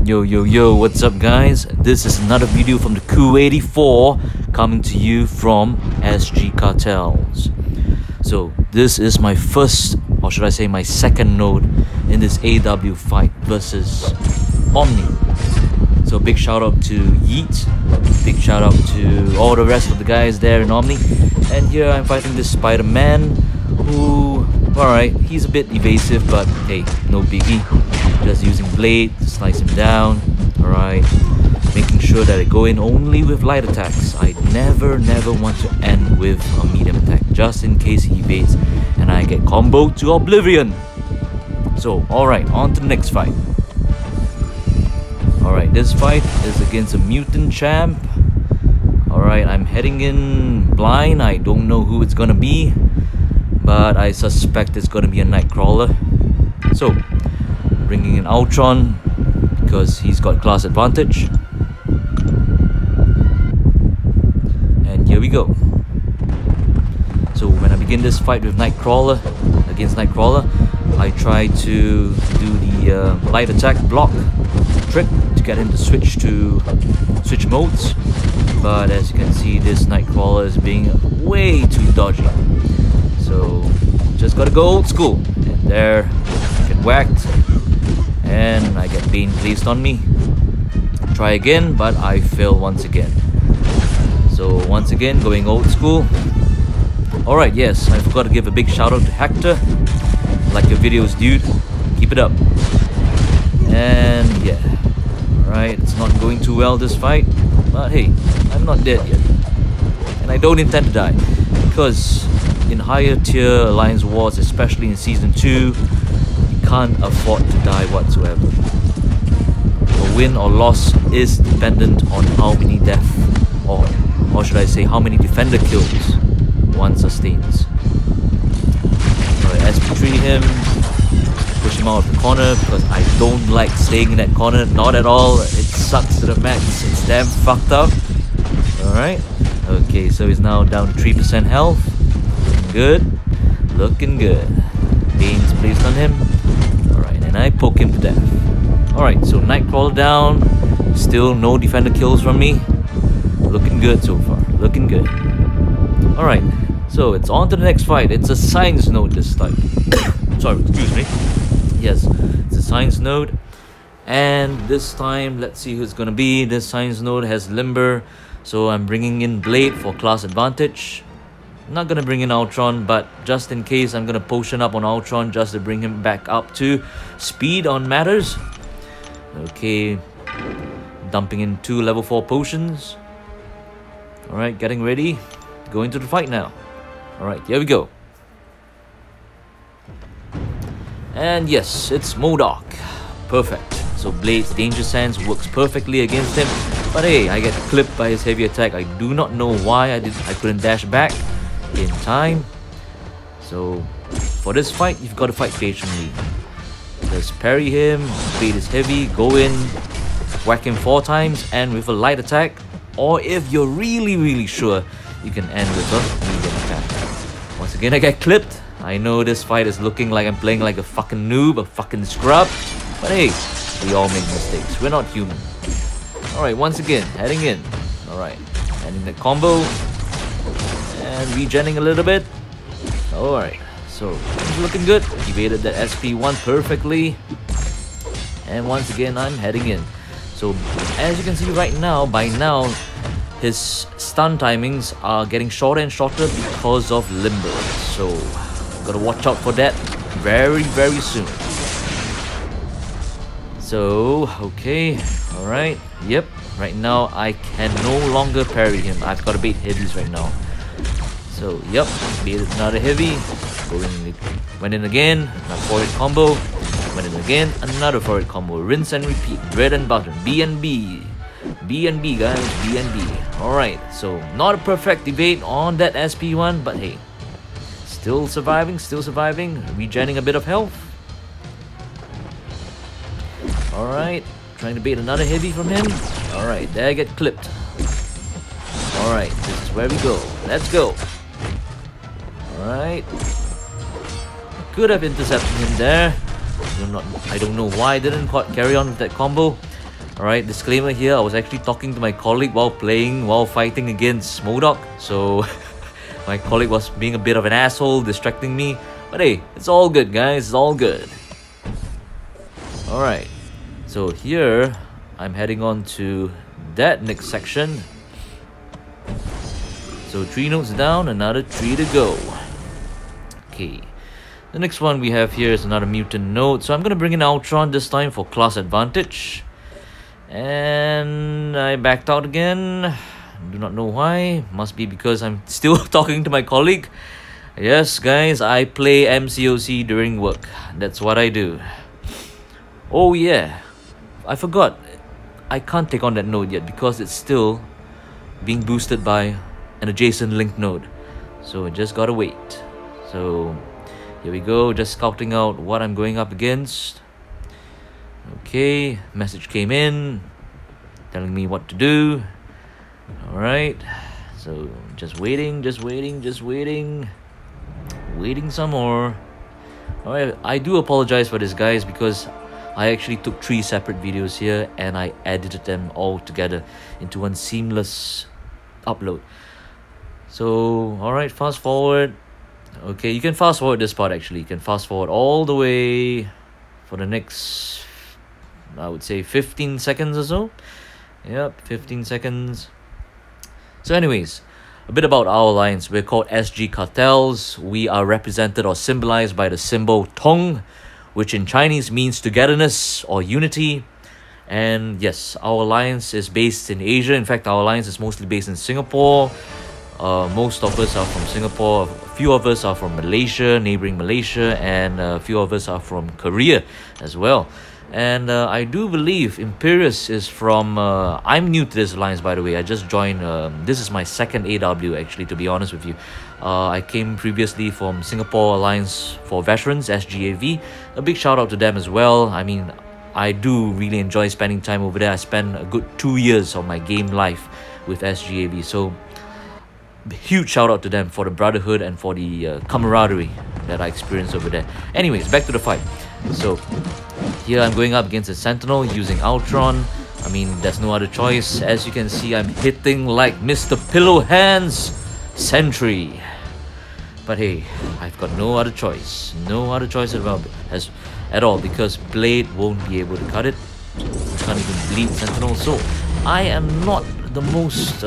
Yo, what's up guys? This is another video from the Coup 84 coming to you from SG Cartels. So this is my first, or should I say my second node in this AW fight versus Omni. So big shout out to Yeet, big shout out to all the rest of the guys there in Omni. And here I'm fighting this Spider-Man who, alright, he's a bit evasive, but hey, no biggie. Just using blade to slice him down. Alright, making sure that I go in only with light attacks. I never want to end with a medium attack, just in case he evades and I get comboed to oblivion. So alright, on to the next fight. Alright, this fight is against a mutant champ. Alright, I'm heading in blind. I don't know who it's gonna be, but I suspect it's gonna be a Nightcrawler. So bringing in Ultron because he's got class advantage. And here we go. So when I begin this fight with Nightcrawler, against Nightcrawler, I try to do the light attack block trick to get him to switch modes. But as you can see, this Nightcrawler is being way too dodgy. So just gotta go old school. And there, I get whacked. And I get Bane placed on me. Try again, but I fail once again. So once again, going old school. Alright, yes, I forgot to give a big shout out to Hector. Like your videos, dude. Keep it up. And yeah. Alright, it's not going too well this fight. But hey, I'm not dead yet. And I don't intend to die. Because in higher tier Alliance Wars, especially in Season 2, can't afford to die whatsoever. A win or loss is dependent on how many death, or should I say how many defender kills one sustains. Alright, SP3 him, push him out of the corner because I don't like staying in that corner, not at all. It sucks to the max, it's damn fucked up. Alright, okay, so he's now down to 3% health. Looking good. Bane's placed on him. And I poke him to death. Alright, so Nightcrawler down. Still no defender kills from me. Looking good so far. Looking good. Alright, so it's on to the next fight. It's a science node this time. Sorry, excuse me. Yes, it's a science node. And this time, let's see who it's gonna be. This science node has Limber. So I'm bringing in Blade for class advantage. I'm not gonna bring in Ultron, but just in case, I'm gonna potion up on Ultron just to bring him back up to speed on matters. Okay, dumping in 2 level 4 potions. Alright, getting ready. Going to the fight now. Alright, here we go. And yes, it's MODOK. Perfect. So Blade's Danger Sense works perfectly against him. But hey, I get clipped by his heavy attack. I do not know why I couldn't dash back in time. So for this fight, you've got to fight patiently. Just parry him, Blade is heavy, go in, whack him 4 times and with a light attack, or if you're really sure, you can end with a medium attack. Once again, I get clipped. I know this fight is looking like I'm playing like a fucking noob, a fucking scrub, but hey, we all make mistakes, we're not human. Alright, once again, heading in. Alright, ending the combo and regenning a little bit. Alright, so it's looking good. Evaded that SP1 perfectly. And once again, I'm heading in. So as you can see right now, by now, his stun timings are getting shorter and shorter because of Limber. So gotta watch out for that very soon. So, okay, alright, yep. Right now, I can no longer parry him. I've got to bait heavies right now. So, yep, baited another heavy. Went in again, another forward combo. Went in again, another forward combo. Rinse and repeat, bread and butter, B&B. B&B guys, B&B. Alright, so not a perfect evade on that SP1, but hey, still surviving, regenerating a bit of health. Alright, trying to bait another heavy from him. Alright, there I get clipped. Alright, this is where we go. Let's go. Alright. Could have intercepted him there. I don't know why I didn't carry on with that combo. Alright, disclaimer here, I was actually talking to my colleague while fighting against MODOK. So my colleague was being a bit of an asshole, distracting me. But hey, it's all good, guys, it's all good. Alright, so here I'm heading on to that next section. So 3 notes down, another 3 to go. Okay, the next one we have here is another mutant node. So I'm going to bring in Ultron this time for class advantage. And I backed out again. Do not know why. Must be because I'm still talking to my colleague. Yes, guys, I play MCOC during work. That's what I do. Oh yeah, I forgot. I can't take on that node yet because it's still being boosted by an adjacent link node. So just gotta wait. So here we go, just scouting out what I'm going up against. Okay, message came in telling me what to do. Alright, so just waiting, waiting some more. Alright, I do apologize for this, guys, because I actually took 3 separate videos here and I edited them all together into one seamless upload. So alright, fast forward. Okay, you can fast forward this part actually. You can fast forward all the way for the next, I would say 15 seconds or so. Yep, 15 seconds. So anyways, a bit about our alliance. We're called SG Cartels. We are represented or symbolized by the symbol Tong, which in Chinese means togetherness or unity. And yes, our alliance is based in Asia. In fact, our alliance is mostly based in Singapore. Most of us are from Singapore. A few of us are from Malaysia, neighboring Malaysia, and a few of us are from Korea as well. And I do believe Imperius is from... I'm new to this alliance, by the way. I just joined... this is my second AW, actually, to be honest with you. I came previously from Singapore Alliance for Veterans, SGAV. A big shout out to them as well. I mean, I do really enjoy spending time over there. I spent a good 2 years of my game life with SGAV. So, huge shout out to them for the brotherhood and for the camaraderie that I experienced over there. Anyways, back to the fight. So here I'm going up against a Sentinel using Ultron. I mean, there's no other choice. As you can see, I'm hitting like Mr. Pillow Hands Sentry. But hey, I've got no other choice. No other choice at all, because Blade won't be able to cut it. Can't even bleed Sentinel. So I am not the most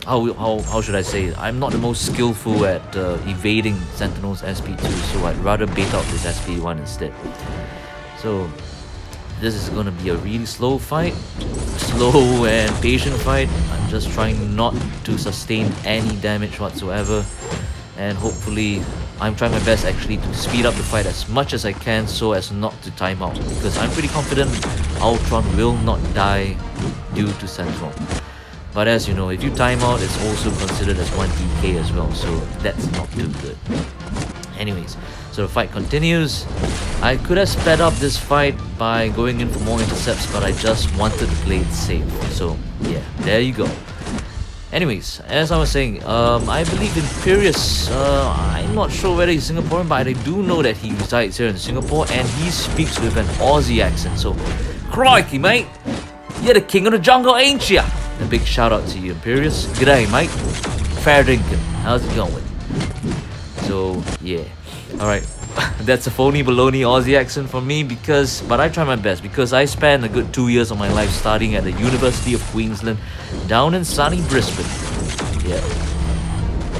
how should I say it? I'm not the most skillful at evading Sentinel's SP2, so I'd rather bait out this SP1 instead. So this is gonna be a really slow fight, slow and patient fight. I'm just trying not to sustain any damage whatsoever, and hopefully I'm trying my best actually to speed up the fight as much as I can so as not to time out, because I'm pretty confident Ultron will not die due to Sentinel. But as you know, if you time out, it's also considered as 1 DK as well, so that's not too good. Anyways, so the fight continues. I could have sped up this fight by going in for more intercepts, but I just wanted to play it safe. So yeah, there you go. Anyways, as I was saying, I believe Imperius, I'm not sure whether he's Singaporean, but I do know that he resides here in Singapore and he speaks with an Aussie accent. So, crikey, mate, you're the king of the jungle, ain't ya? A big shout out to you, Imperius. G'day, mate. Fair dinkum. How's it going? So, yeah. Alright. That's a phony baloney Aussie accent for me, but I try my best because I spent a good 2 years of my life studying at the University of Queensland down in sunny Brisbane. Yeah.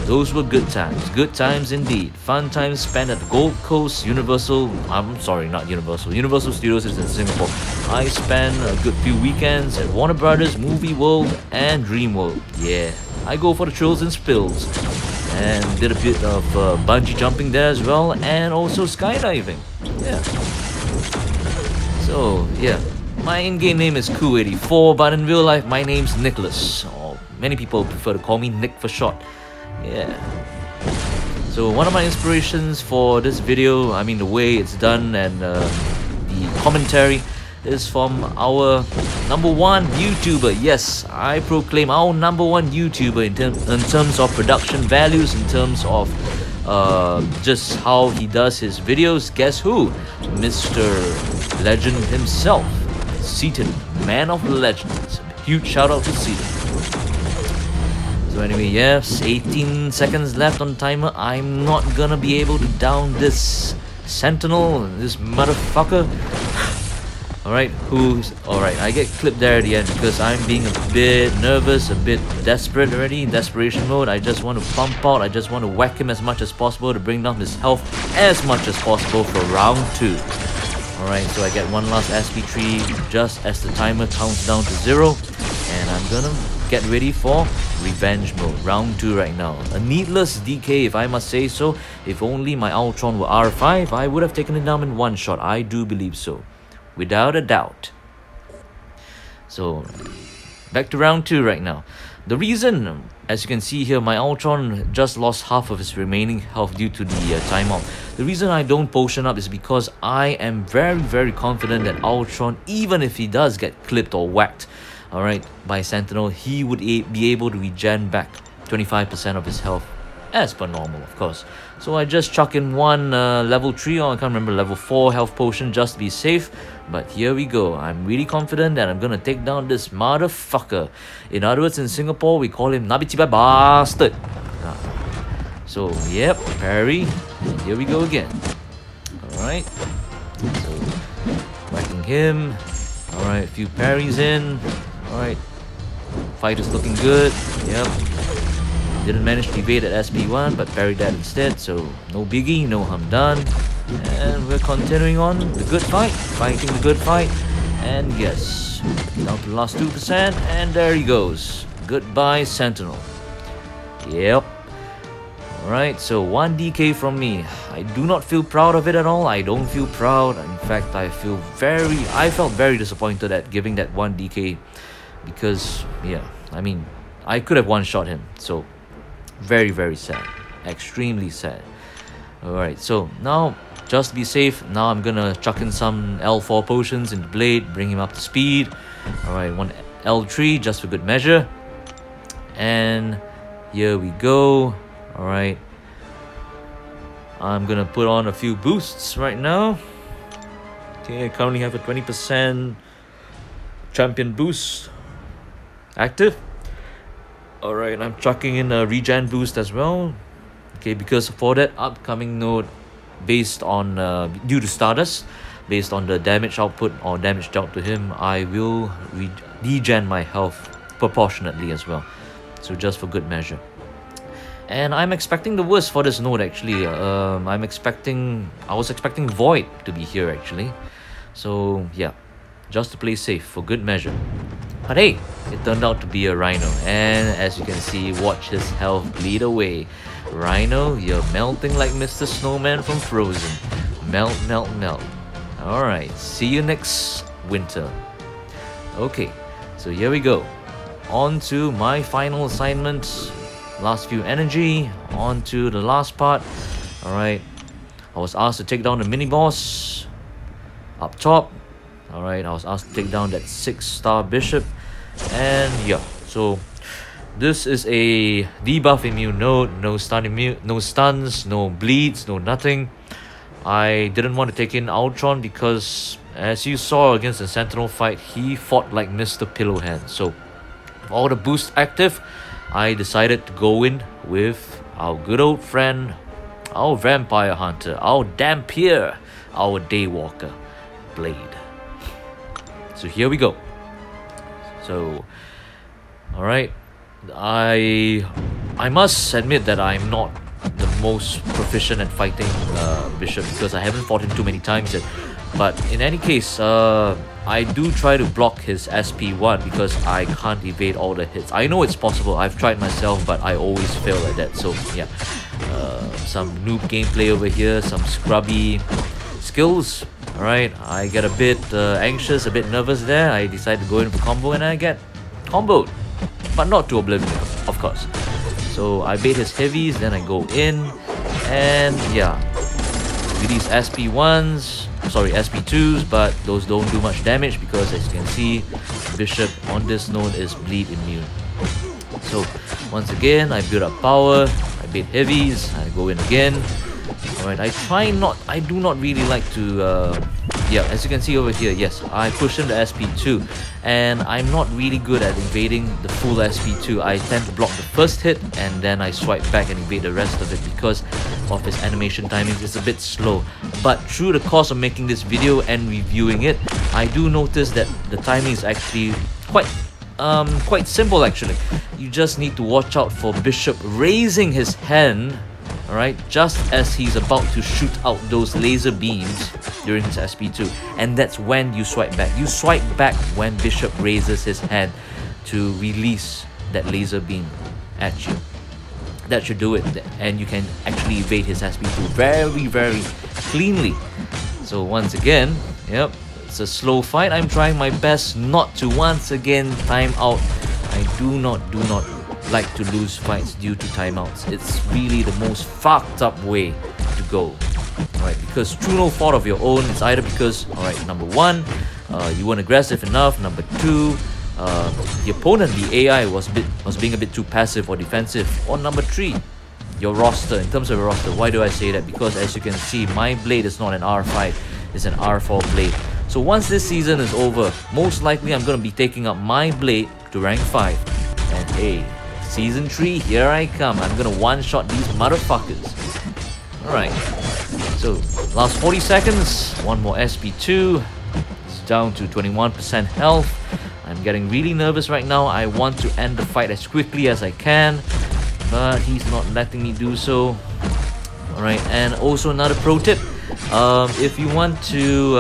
Those were good times indeed. Fun times spent at the Gold Coast Universal Studios is in Singapore. I spent a good few weekends at Warner Brothers, Movie World and Dream World. Yeah, I go for the thrills and spills. And did a bit of bungee jumping there as well, and also skydiving. Yeah. So, yeah. My in-game name is Ku84, but in real life my name's Nicholas. Or many people prefer to call me Nick for short. Yeah. So one of my inspirations for this video, I mean the way it's done and the commentary, is from our #1 YouTuber. Yes, I proclaim our #1 YouTuber in terms of production values, in terms of just how he does his videos. Guess who? Mr. Legend himself. Seaton, man of legends. Huge shout out to Seaton. So anyway, yes, 18 seconds left on timer. I'm not gonna be able to down this Sentinel, this motherfucker. Alright, I get clipped there at the end because I'm being a bit nervous, a bit desperate already, in desperation mode. I just want to pump out, I just want to whack him as much as possible to bring down his health as much as possible for round 2. Alright, so I get one last SP3 just as the timer counts down to 0. And I'm gonna get ready for revenge mode, round 2 right now. A needless DK if I must say so. If only my Ultron were R5, I would have taken it down in one shot. I do believe so. Without a doubt. So, back to round 2 right now. The reason, as you can see here, my Ultron just lost half of his remaining health due to the timeout. The reason I don't potion up is because I am very confident that Ultron, even if he does get clipped or whacked, alright, by Sentinel, he would be able to regen back 25% of his health, as per normal, of course. So I just chuck in one level 3 or I can't remember, level 4 health potion just to be safe. But here we go. I'm really confident that I'm gonna take down this motherfucker. In other words, in Singapore, we call him Nabitiba Bastard. So, yep, parry. And here we go again. Alright. So, whacking him. Alright, a few parries in. Alright. Fight is looking good. Yep. Didn't manage to evade at SP1, but parried that instead, so no biggie, no harm done. And we're continuing on the good fight, fighting the good fight. And yes, down to the last 2%, and there he goes. Goodbye, Sentinel. Yep. Alright, so 1 DK from me. I do not feel proud of it at all. I don't feel proud. In fact, I felt very disappointed at giving that 1 DK. Because, yeah, I mean, I could have one-shot him. So, very sad. Extremely sad. Alright, so now, just to be safe, now I'm gonna chuck in some L4 potions in the blade, bring him up to speed. Alright, one L3 just for good measure. And here we go. Alright. I'm gonna put on a few boosts right now. Okay, I currently have a 20% champion boost active. Alright, I'm chucking in a regen boost as well. Okay, because for that upcoming node, based on due to Stardust, based on the damage output or damage dealt to him, I will regen my health proportionately as well. So just for good measure. And I'm expecting the worst for this node actually. I was expecting Void to be here actually. So yeah, just to play safe for good measure. But hey, it turned out to be a Rhino, and as you can see, watch his health bleed away. Rhino, you're melting like Mr. Snowman from Frozen. Melt, melt, melt. Alright, see you next winter. Okay, so here we go. On to my final assignment. Last few energy. On to the last part. Alright, I was asked to take down the mini-boss up top. Alright, I was asked to take down that 6-star bishop. And yeah, so this is a debuff immune node, no stun immune, no stuns, no bleeds, no nothing. I didn't want to take in Ultron because, as you saw against the Sentinel fight, he fought like Mr. Pillowhand. So, with all the boosts active, I decided to go in with our good old friend, our Vampire Hunter, our Dampier, our Daywalker, Blade. So here we go. So, alright, I must admit that I'm not the most proficient at fighting Bishop because I haven't fought him too many times yet. But in any case, I do try to block his SP1 because I can't evade all the hits. I know it's possible, I've tried myself, but I always fail at that. So yeah, some noob gameplay over here, some scrubby skills. Alright, I get a bit anxious, a bit nervous there. I decide to go in for combo and I get comboed. But not to oblivion, of course. So I bait his heavies, then I go in. And yeah, with these SP1s, sorry, SP2s, but those don't do much damage because as you can see, Bishop on this node is bleed immune. So once again, I build up power, I bait heavies, I go in again. Alright, I do not really like to yeah, as you can see over here, yes, I pushed him to SP2, and I'm not really good at evading the full SP2. I tend to block the first hit, and then I swipe back and evade the rest of it because of his animation timing. It's a bit slow. But through the course of making this video and reviewing it, I do notice that the timing is actually quite simple actually. You just need to watch out for Bishop raising his hand, alright, just as he's about to shoot out those laser beams during his SP2, and that's when you swipe back. You swipe back when Bishop raises his hand to release that laser beam at you. That should do it, and you can actually evade his SP2 very cleanly. So once again, yep, it's a slow fight. I'm trying my best not to once again time out. I do not like to lose fights due to timeouts. It's really the most fucked up way to go. Alright, because through no fault of your own, it's either because, alright, number one, you weren't aggressive enough. Number two, the opponent, the AI, was being a bit too passive or defensive. Or number three, your roster. In terms of your roster, why do I say that? Because as you can see, my blade is not an R5, it's an R4 blade. So once this season is over, most likely I'm going to be taking up my blade to rank 5. And hey, Season 3, here I come. I'm going to one-shot these motherfuckers. Alright, so last 40 seconds, one more SP2. It's down to 21% health. I'm getting really nervous right now. I want to end the fight as quickly as I can, but he's not letting me do so. Alright, and also another pro tip. If you want to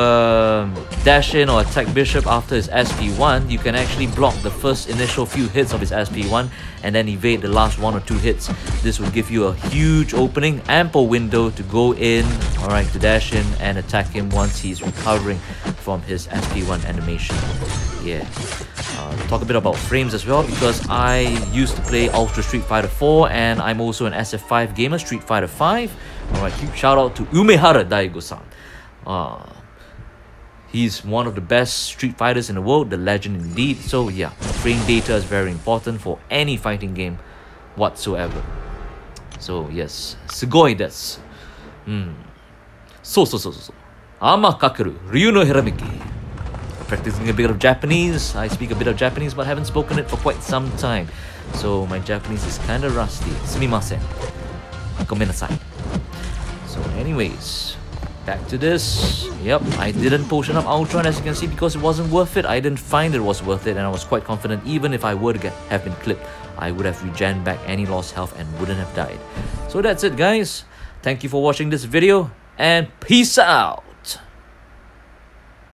dash in or attack Bishop after his SP1, you can actually block the first initial few hits of his SP1 and then evade the last 1 or 2 hits. This will give you a huge opening, ample window to go in, alright, to dash in and attack him once he's recovering from his SP1 animation. Yeah. Talk a bit about frames as well, because I used to play Ultra Street Fighter 4 and I'm also an SF5 gamer, Street Fighter 5. Alright, huge shout out to Umehara Daigo-san. He's one of the best Street Fighters in the world, the legend indeed. So yeah, frame data is very important for any fighting game whatsoever. So yes, sugoi desu. So. Ama kakeru, ryu no hiramiki. Practicing a bit of Japanese. I speak a bit of Japanese but haven't spoken it for quite some time. So my Japanese is kind of rusty. Sumimasen. Gomenasai. So anyways, back to this. Yep, I didn't potion up Ultron as you can see because it wasn't worth it. I didn't find it was worth it, and I was quite confident even if I would have been clipped, I would have regen back any lost health and wouldn't have died. So that's it guys. Thank you for watching this video and peace out.